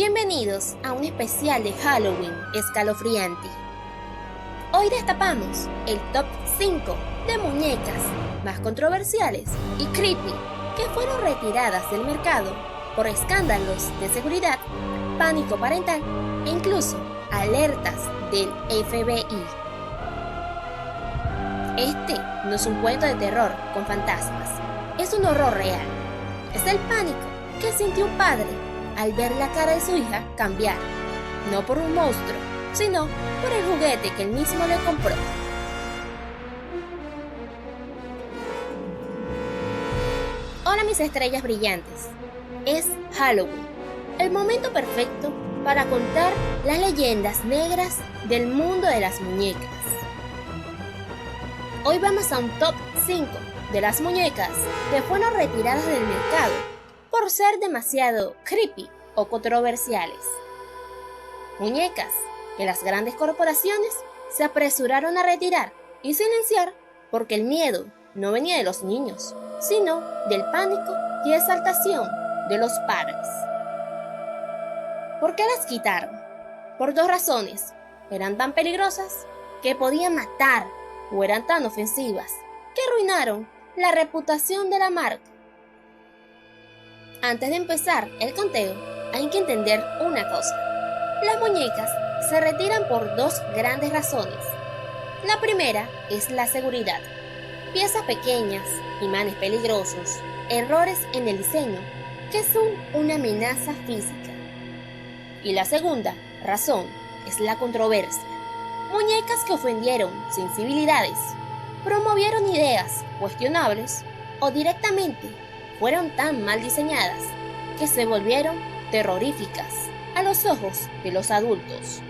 Bienvenidos a un especial de Halloween escalofriante. Hoy destapamos el top 5 de muñecas más controversiales y creepy que fueron retiradas del mercado por escándalos de seguridad, pánico parental e incluso alertas del FBI. Este no es un cuento de terror con fantasmas, es un horror real. Es el pánico que sintió un padre al ver la cara de su hija cambiar, no por un monstruo, sino por el juguete que él mismo le compró. Hola mis estrellas brillantes, es Halloween, el momento perfecto para contar las leyendas negras del mundo de las muñecas. Hoy vamos a un top 5 de las muñecas que fueron retiradas del mercado por ser demasiado creepy o controversiales. Muñecas que las grandes corporaciones se apresuraron a retirar y silenciar porque el miedo no venía de los niños, sino del pánico y exaltación de los padres. ¿Por qué las quitaron? Por dos razones: eran tan peligrosas que podían matar o eran tan ofensivas que arruinaron la reputación de la marca. Antes de empezar el conteo, hay que entender una cosa. Las muñecas se retiran por dos grandes razones. La primera es la seguridad. Piezas pequeñas, imanes peligrosos, errores en el diseño que son una amenaza física. Y la segunda razón es la controversia. Muñecas que ofendieron sensibilidades, promovieron ideas cuestionables o directamente fueron tan mal diseñadas que se volvieron terroríficas a los ojos de los adultos.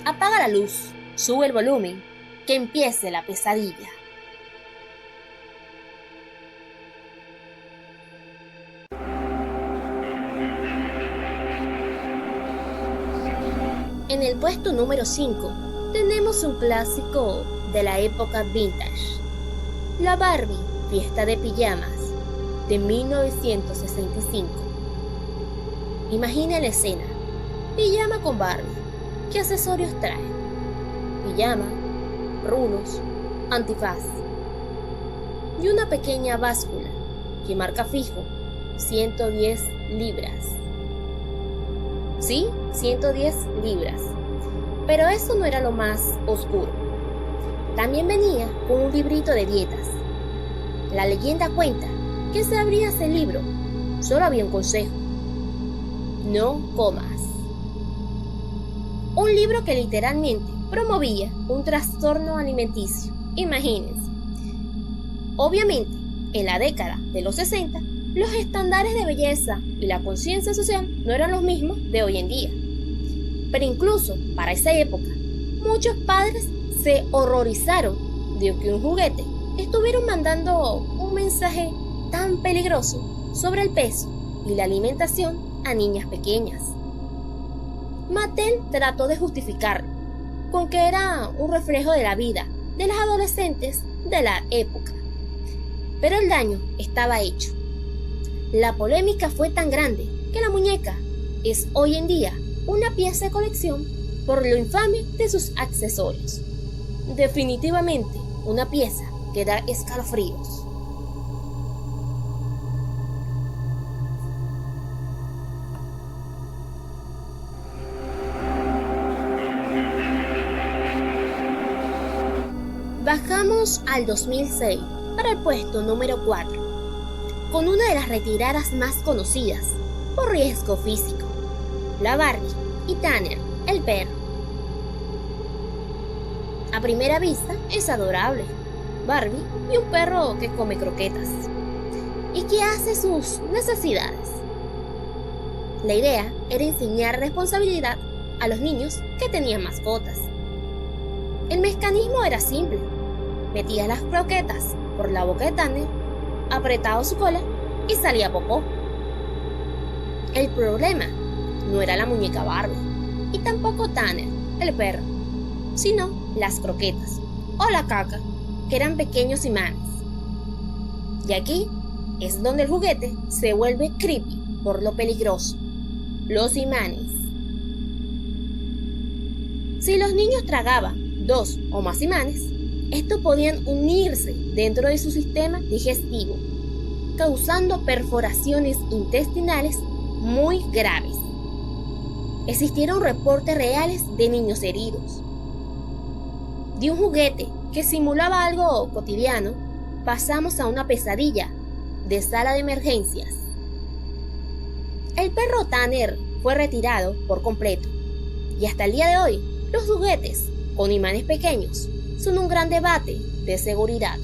Apaga la luz, sube el volumen, que empiece la pesadilla. En el puesto número 5 tenemos un clásico de la época vintage, la Barbie Fiesta de Pijamas de 1965. Imagina la escena: pijama con Barbie. ¿Qué accesorios trae? Pijama, rulos, antifaz y una pequeña báscula que marca fijo 110 libras. Sí, 110 libras. Pero eso no era lo más oscuro. También venía con un librito de dietas. La leyenda cuenta que si abrías el libro, solo había un consejo: no comas. Un libro que literalmente promovía un trastorno alimenticio. Imagínense. Obviamente, en la década de los 60, los estándares de belleza y la conciencia social no eran los mismos de hoy en día. Pero incluso para esa época, muchos padres se horrorizaron de que un juguete estuviera mandando un mensaje tan peligroso sobre el peso y la alimentación a niñas pequeñas. Mattel trató de justificarlo con que era un reflejo de la vida de las adolescentes de la época, pero el daño estaba hecho. La polémica fue tan grande que la muñeca es hoy en día una pieza de colección por lo infame de sus accesorios. Definitivamente una pieza que da escalofríos. Bajamos al 2006 para el puesto número 4, con una de las retiradas más conocidas por riesgo físico, la Barbie y Tanner, el perro. A primera vista es adorable, Barbie y un perro que come croquetas y que hace sus necesidades. La idea era enseñar responsabilidad a los niños que tenían mascotas. El mecanismo era simple: metía las croquetas por la boca de Tanner, apretaba su cola y salía popó. El problema no era la muñeca Barbie y tampoco Tanner, el perro, sino las croquetas o la caca, que eran pequeños imanes. Y aquí es donde el juguete se vuelve creepy por lo peligroso. los imanes. Si los niños tragaban 2 o más imanes, estos podían unirse dentro de su sistema digestivo, causando perforaciones intestinales muy graves. Existieron reportes reales de niños heridos. De un juguete que simulaba algo cotidiano, pasamos a una pesadilla de sala de emergencias. El perro Tanner fue retirado por completo, y hasta el día de hoy, los juguetes con imanes pequeños son un gran debate de seguridad.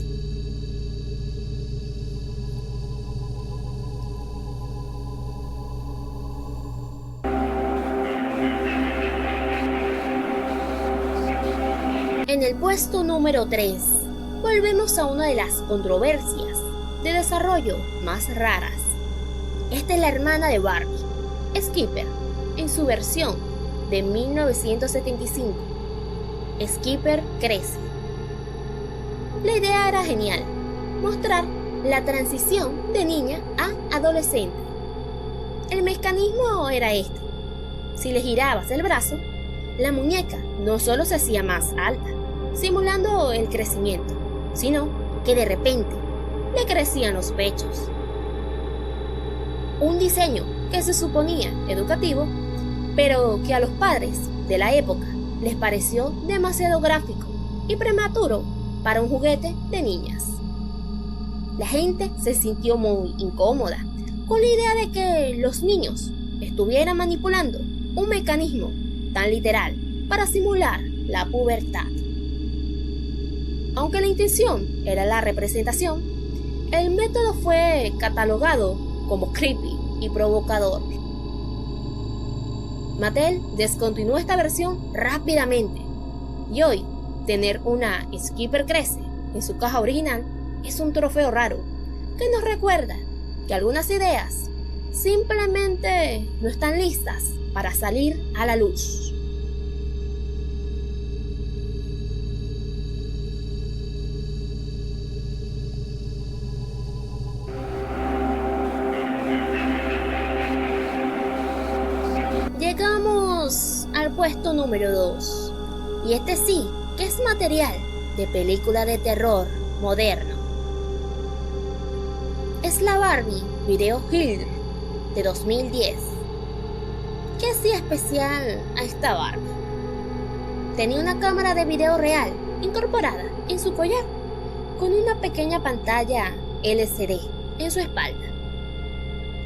En el puesto número 3, volvemos a una de las controversias de desarrollo más raras. Esta es la hermana de Barbie, Skipper, en su versión de 1975. Skipper crece. La idea era genial, mostrar la transición de niña a adolescente. El mecanismo era este: si le girabas el brazo, la muñeca no solo se hacía más alta, simulando el crecimiento, sino que de repente le crecían los pechos. Un diseño que se suponía educativo, pero que a los padres de la época les pareció demasiado gráfico y prematuro para un juguete de niñas. La gente se sintió muy incómoda con la idea de que los niños estuvieran manipulando un mecanismo tan literal para simular la pubertad. Aunque la intención era la representación, el método fue catalogado como creepy y provocador. Mattel descontinuó esta versión rápidamente, y hoy tener una Skipper crece en su caja original es un trofeo raro que nos recuerda que algunas ideas simplemente no están listas para salir a la luz. Llegamos al puesto número 2, y este sí que es material de película de terror moderno. Es la Barbie Video Killer de 2010. ¿Qué hacía especial a esta Barbie? Tenía una cámara de video real incorporada en su collar, con una pequeña pantalla LCD en su espalda.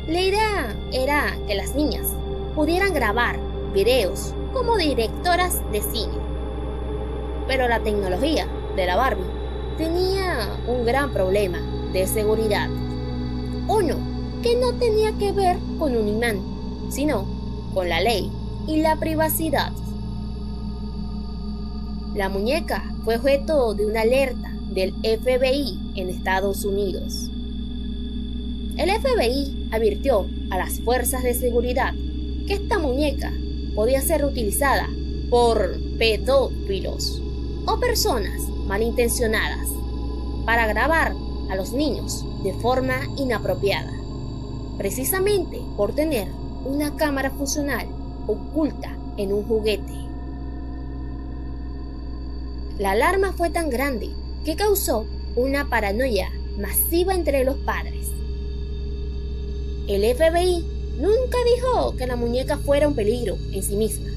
La idea era que las niñas pudieran grabar videos como directoras de cine. Pero la tecnología de la Barbie tenía un gran problema de seguridad. Uno, que no tenía que ver con un imán, sino con la ley y la privacidad. La muñeca fue objeto de una alerta del FBI en Estados Unidos. El FBI advirtió a las fuerzas de seguridad que esta muñeca podía ser utilizada por pedófilos o personas malintencionadas para grabar a los niños de forma inapropiada, precisamente por tener una cámara funcional oculta en un juguete. La alarma fue tan grande que causó una paranoia masiva entre los padres. El FBI nunca dijo que la muñeca fuera un peligro en sí misma,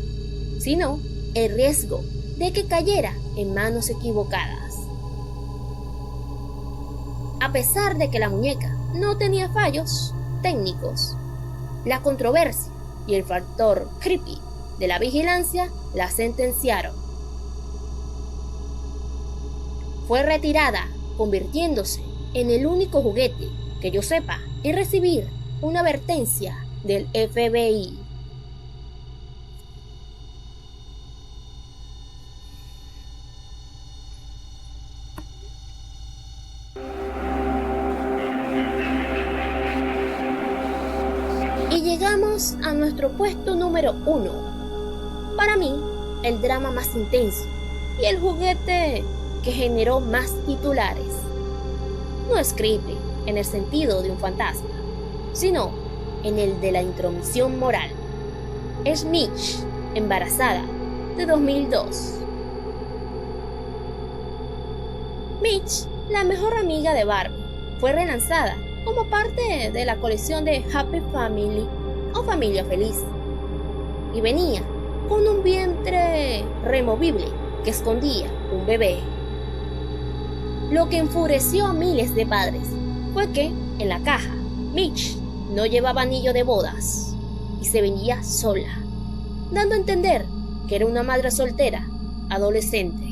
sino el riesgo de que cayera en manos equivocadas. A pesar de que la muñeca no tenía fallos técnicos, la controversia y el factor creepy de la vigilancia la sentenciaron. Fue retirada, convirtiéndose en el único juguete que yo sepa en recibir una advertencia del FBI. Y llegamos a nuestro puesto número 1. Para mí, el drama más intenso y el juguete que generó más titulares. No es creepy en el sentido de un fantasma, sino en el de la intromisión moral. es Mitch, embarazada, de 2002. Mitch, la mejor amiga de Barbie, fue relanzada como parte de la colección de Happy Family o Familia Feliz y venía con un vientre removible que escondía un bebé. Lo que enfureció a miles de padres fue que en la caja Mitch no llevaba anillo de bodas y se venía sola, dando a entender que era una madre soltera, adolescente.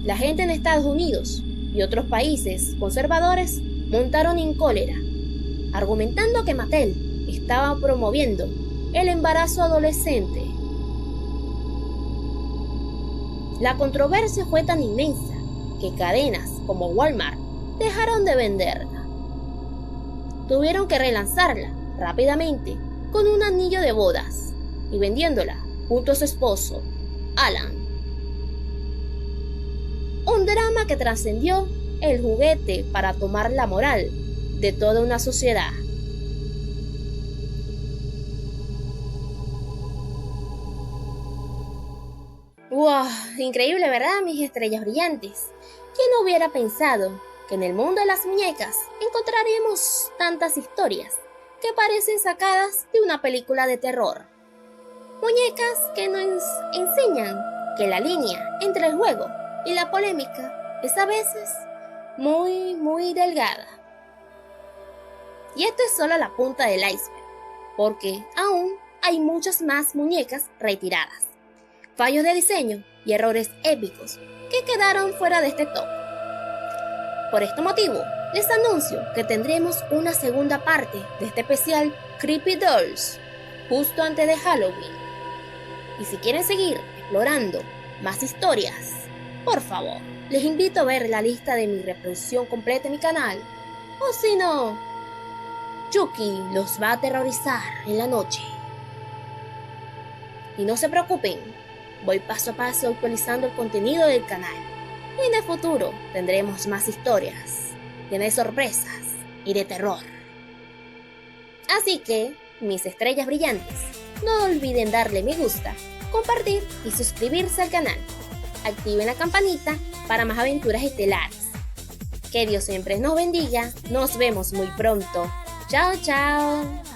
La gente en Estados Unidos y otros países conservadores montaron en cólera, argumentando que Mattel estaba promoviendo el embarazo adolescente. La controversia fue tan inmensa que cadenas como Walmart dejaron de venderla. Tuvieron que relanzarla rápidamente con un anillo de bodas y vendiéndola junto a su esposo, Alan. Un drama que trascendió el juguete para tomar la moral de toda una sociedad. ¡Wow! Increíble, ¿verdad, mis estrellas brillantes? ¿Quién hubiera pensado que en el mundo de las muñecas encontraríamos tantas historias que parecen sacadas de una película de terror? Muñecas que nos enseñan que la línea entre el juego y la polémica es a veces muy delgada. Y esto es solo la punta del iceberg, porque aún hay muchas más muñecas retiradas, fallos de diseño y errores épicos que quedaron fuera de este top. Por este motivo, les anuncio que tendremos una segunda parte de este especial Creepy Dolls justo antes de Halloween. Y si quieren seguir explorando más historias, por favor, les invito a ver la lista de mi reproducción completa en mi canal. O si no, Chucky los va a aterrorizar en la noche. Y no se preocupen, voy paso a paso actualizando el contenido del canal. Y en el futuro tendremos más historias, llenas de sorpresas y de terror. Así que, mis estrellas brillantes, no olviden darle me gusta, compartir y suscribirse al canal. Activen la campanita para más aventuras estelares. Que Dios siempre nos bendiga. Nos vemos muy pronto. Chao, chao.